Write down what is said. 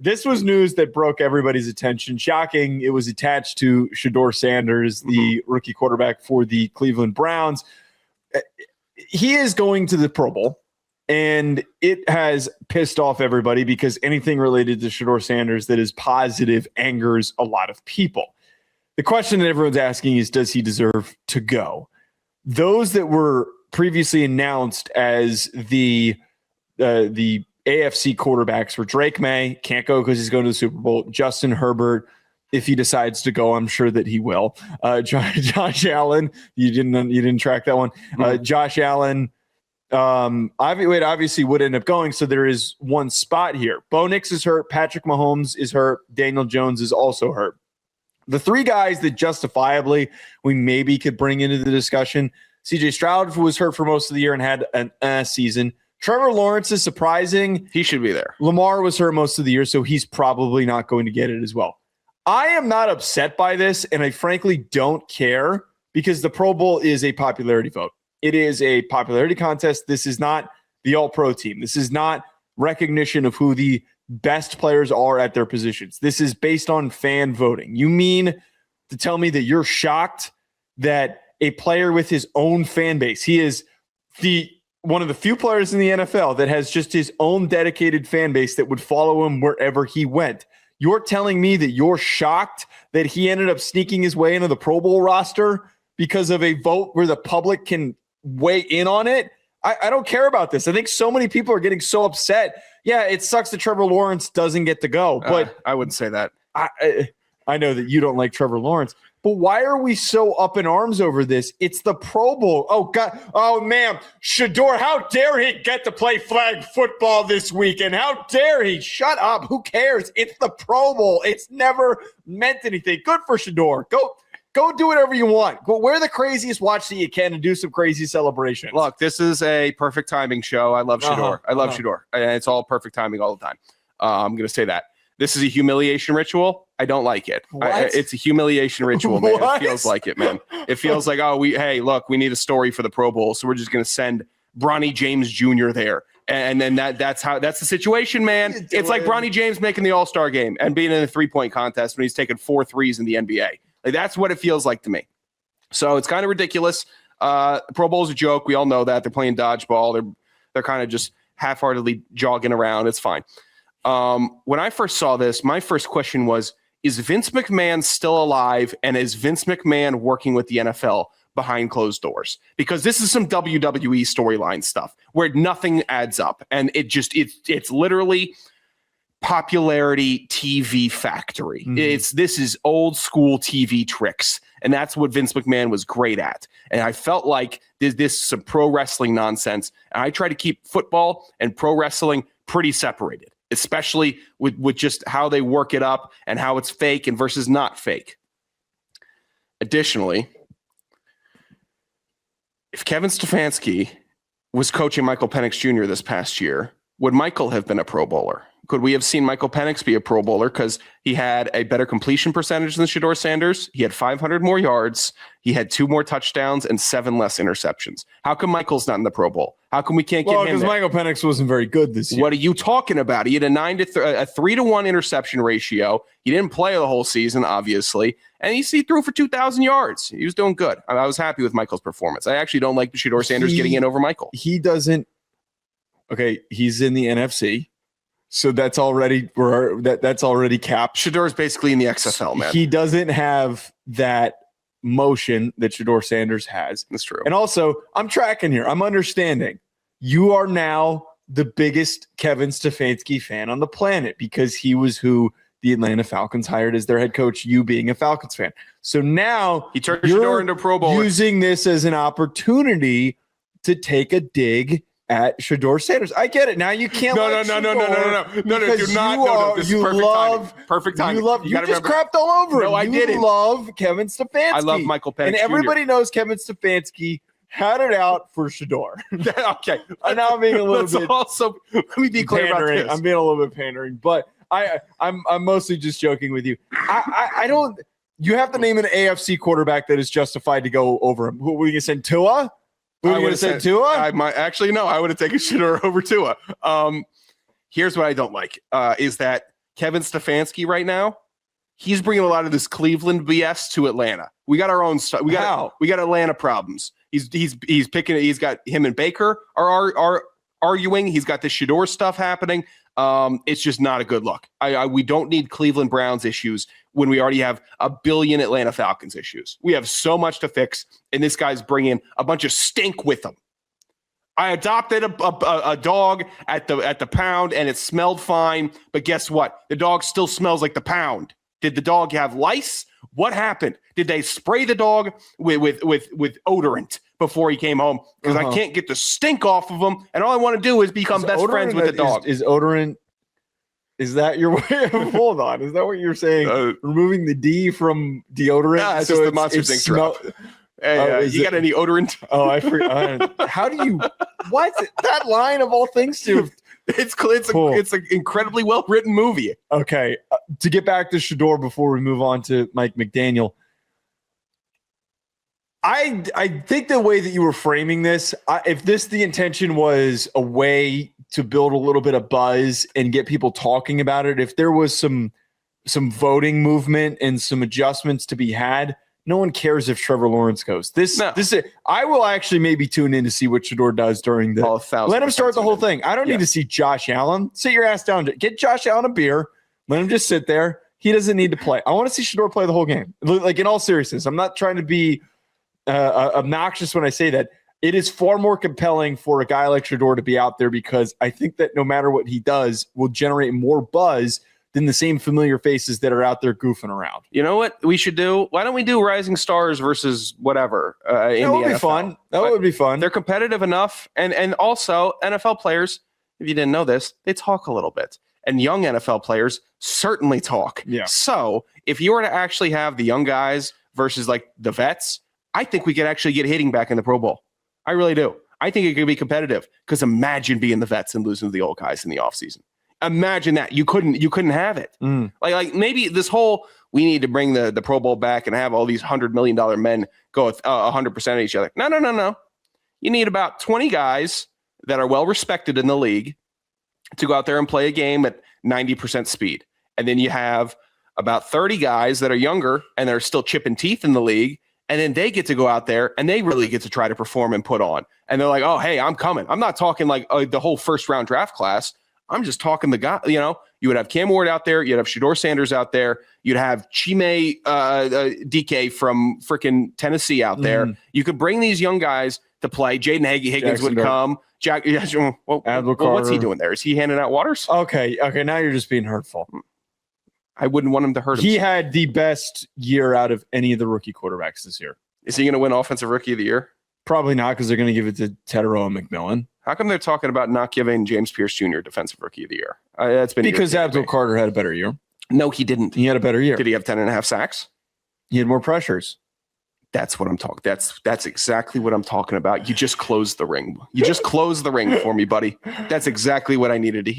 This was news that broke everybody's attention. Shocking. It was attached to Shedeur Sanders, the rookie quarterback for the Cleveland Browns. He is going to the Pro Bowl, and it has pissed off everybody because anything related to Shedeur Sanders that is positive angers a lot of people. The question that everyone's asking is, does he deserve to go? Those that were previously announced as the AFC quarterbacks were Drake May, can't go because he's going to the Super Bowl. Justin Herbert, if he decides to go, I'm sure that he will. Josh Allen, you didn't track that one. Josh Allen, obviously would end up going. So there is one spot here. Bo Nix is hurt. Patrick Mahomes is hurt. Daniel Jones is also hurt. The three guys that justifiably we maybe could bring into the discussion: CJ Stroud was hurt for most of the year and had an season. Trevor Lawrence is surprising. He should be there. Lamar was hurt most of the year, so he's probably not going to get it as well. I am not upset by this, and I frankly don't care because the Pro Bowl is a popularity vote. It is a popularity contest. This is not the All-Pro team. This is not recognition of who the best players are at their positions. This is based on fan voting. You mean to tell me that you're shocked that a player with his own fan base, he is one of the few players in the NFL that has just his own dedicated fan base that would follow him wherever he went. You're telling me that you're shocked that he ended up sneaking his way into the Pro Bowl roster because of a vote where the public can weigh in on it? I don't care about this. I think so many people are getting so upset. Yeah, it sucks that Trevor Lawrence doesn't get to go, but I wouldn't say that. I know that you don't like Trevor Lawrence, but why are we so up in arms over this? It's the Pro Bowl. Oh, God. Oh, man. Shedeur, how dare he get to play flag football this weekend? How dare he? Shut up. Who cares? It's the Pro Bowl. It's never meant anything. Good for Shedeur. Go do whatever you want. Go wear the craziest watch that you can and do some crazy celebrations. Look, this is a perfect timing show. I love Shedeur. I love Shedeur. And it's all perfect timing all the time. I'm going to say that. This is a humiliation ritual. I don't like it. It's a humiliation ritual, man. It feels like it, man. It feels like, hey, look, we need a story for the Pro Bowl, so we're just going to send Bronny James Jr. there. And then that's the situation, man. It's like Bronny James making the All-Star game and being in a three-point contest when he's taking 4 threes in the NBA. Like, that's what it feels like to me. So it's kind of ridiculous. The Pro Bowl is a joke. We all know that. They're playing dodgeball. They're kind of just half-heartedly jogging around. It's fine. When I first saw this, my first question was, is Vince McMahon still alive? And is Vince McMahon working with the NFL behind closed doors? Because this is some WWE storyline stuff where nothing adds up. And it's literally popularity TV factory. Mm-hmm. This is old school TV tricks. And that's what Vince McMahon was great at. And I felt like this is some pro wrestling nonsense. And I try to keep football and pro wrestling pretty separated, especially with just how they work it up and how it's fake and versus not fake. Additionally, if Kevin Stefanski was coaching Michael Penix Jr. this past year, would Michael have been a Pro Bowler? Could we have seen Michael Penix be a Pro Bowler because he had a better completion percentage than Shedeur Sanders? He had 500 more yards. He had 2 more touchdowns and 7 less interceptions. How come Michael's not in the Pro Bowl? How come we can't get him there? Because Michael Penix wasn't very good this year. What are you talking about? He had a 3-to-1 interception ratio. He didn't play the whole season, obviously. And he threw for 2,000 yards. He was doing good. I was happy with Michael's performance. I actually don't like Shedeur Sanders getting in over Michael. He doesn't. Okay, he's in the NFC. So that's already that's already capped. Shedeur is basically in the XFL, man. He doesn't have that motion that Shedeur Sanders has. That's true. And also, I'm tracking here. I'm understanding. You are now the biggest Kevin Stefanski fan on the planet because he was who the Atlanta Falcons hired as their head coach, you being a Falcons fan. So now he turned Shedeur into a Pro Bowler. Using this as an opportunity to take a dig at Shedeur Sanders. I get it. Now you can't. No. Do not. No. This is perfect timing. Perfect timing. You just crapped all over him. No, I didn't. You love Kevin Stefanski. I love Michael Penix and everybody knows Kevin Stefanski had it out for Shedeur. Okay. And now I'm being a little bit. Also, let me be clear about this. I'm being a little bit pandering, but I'm mostly just joking with you. I don't. You have to name an AFC quarterback that is justified to go over him. Who were you going to send? Tua? Who are you going to say, Tua? I might actually no. I would have taken Shedeur over Tua. Here's what I don't like: is that Kevin Stefanski right now, he's bringing a lot of this Cleveland BS to Atlanta. We got our own stuff. We got Atlanta problems. He's picking. He's got him and Baker are arguing. He's got the Shedeur stuff happening. It's just not a good look. We don't need Cleveland Browns issues when we already have a billion Atlanta Falcons issues. We have so much to fix, and this guy's bringing a bunch of stink with him. I adopted a dog at the pound, and it smelled fine. But guess what? The dog still smells like the pound. Did the dog have lice? What happened? Did they spray the dog with odorant before he came home? Because I can't get the stink off of him, and all I want to do is become best friends with the dog. Is odorant? Is that your way of hold on? Is that what you're saying? Removing the D from deodorant? Yeah, it's just the Monster Inc. drop. Hey, you got any odorant? Oh, I forgot. How do you? What that line of all things to? It's an incredibly well written movie. Okay, to get back to Shedeur before we move on to Mike McDaniel, I think the way that you were framing this, if the intention was a way to build a little bit of buzz and get people talking about it, if there was some voting movement and some adjustments to be had. No one cares if Trevor Lawrence goes. I will actually maybe tune in to see what Shedeur does during the. Let him start the whole thing. I don't need to see Josh Allen. Sit your ass down. Get Josh Allen a beer. Let him just sit there. He doesn't need to play. I want to see Shedeur play the whole game. Like in all seriousness, I'm not trying to be obnoxious when I say that. It is far more compelling for a guy like Shedeur to be out there because I think that no matter what he does, will generate more buzz than the same familiar faces that are out there goofing around. You know what we should do? Why don't we do Rising Stars versus whatever? That would be fun. That would be fun. They're competitive enough. And also NFL players, if you didn't know this, they talk a little bit. And young NFL players certainly talk. Yeah. So if you were to actually have the young guys versus like the vets, I think we could actually get hitting back in the Pro Bowl. I really do. I think it could be competitive because imagine being the vets and losing to the old guys in the offseason. Imagine that you couldn't have it. Like maybe this whole we need to bring the Pro Bowl back and have all these $100 million men go 100% at each other. No. You need about 20 guys that are well respected in the league to go out there and play a game at 90% speed, and then you have about 30 guys that are younger and they're still chipping teeth in the league, and then they get to go out there and they really get to try to perform and put on. And they're like, oh hey, I'm coming. I'm not talking like the whole first round draft class. I'm just talking the guy, you would have Cam Ward out there. You'd have Shedeur Sanders out there. You'd have Chime DK from freaking Tennessee out there. You could bring these young guys to play. Jaden Higgins would come. What's he doing there? Is he handing out waters? Okay. Now you're just being hurtful. I wouldn't want him to hurt him. He had the best year out of any of the rookie quarterbacks this year. Is he going to win Offensive Rookie of the Year? Probably not because they're going to give it to Tedero and McMillan. How come they're talking about not giving James Pierce Jr. Defensive Rookie of the Year? That's been because Abdul Carter had a better year. No, he didn't. He had a better year. Did he have 10.5 sacks? He had more pressures. That's what I'm talking. That's exactly what I'm talking about. You just closed the ring. You just closed the ring for me, buddy. That's exactly what I needed to hear.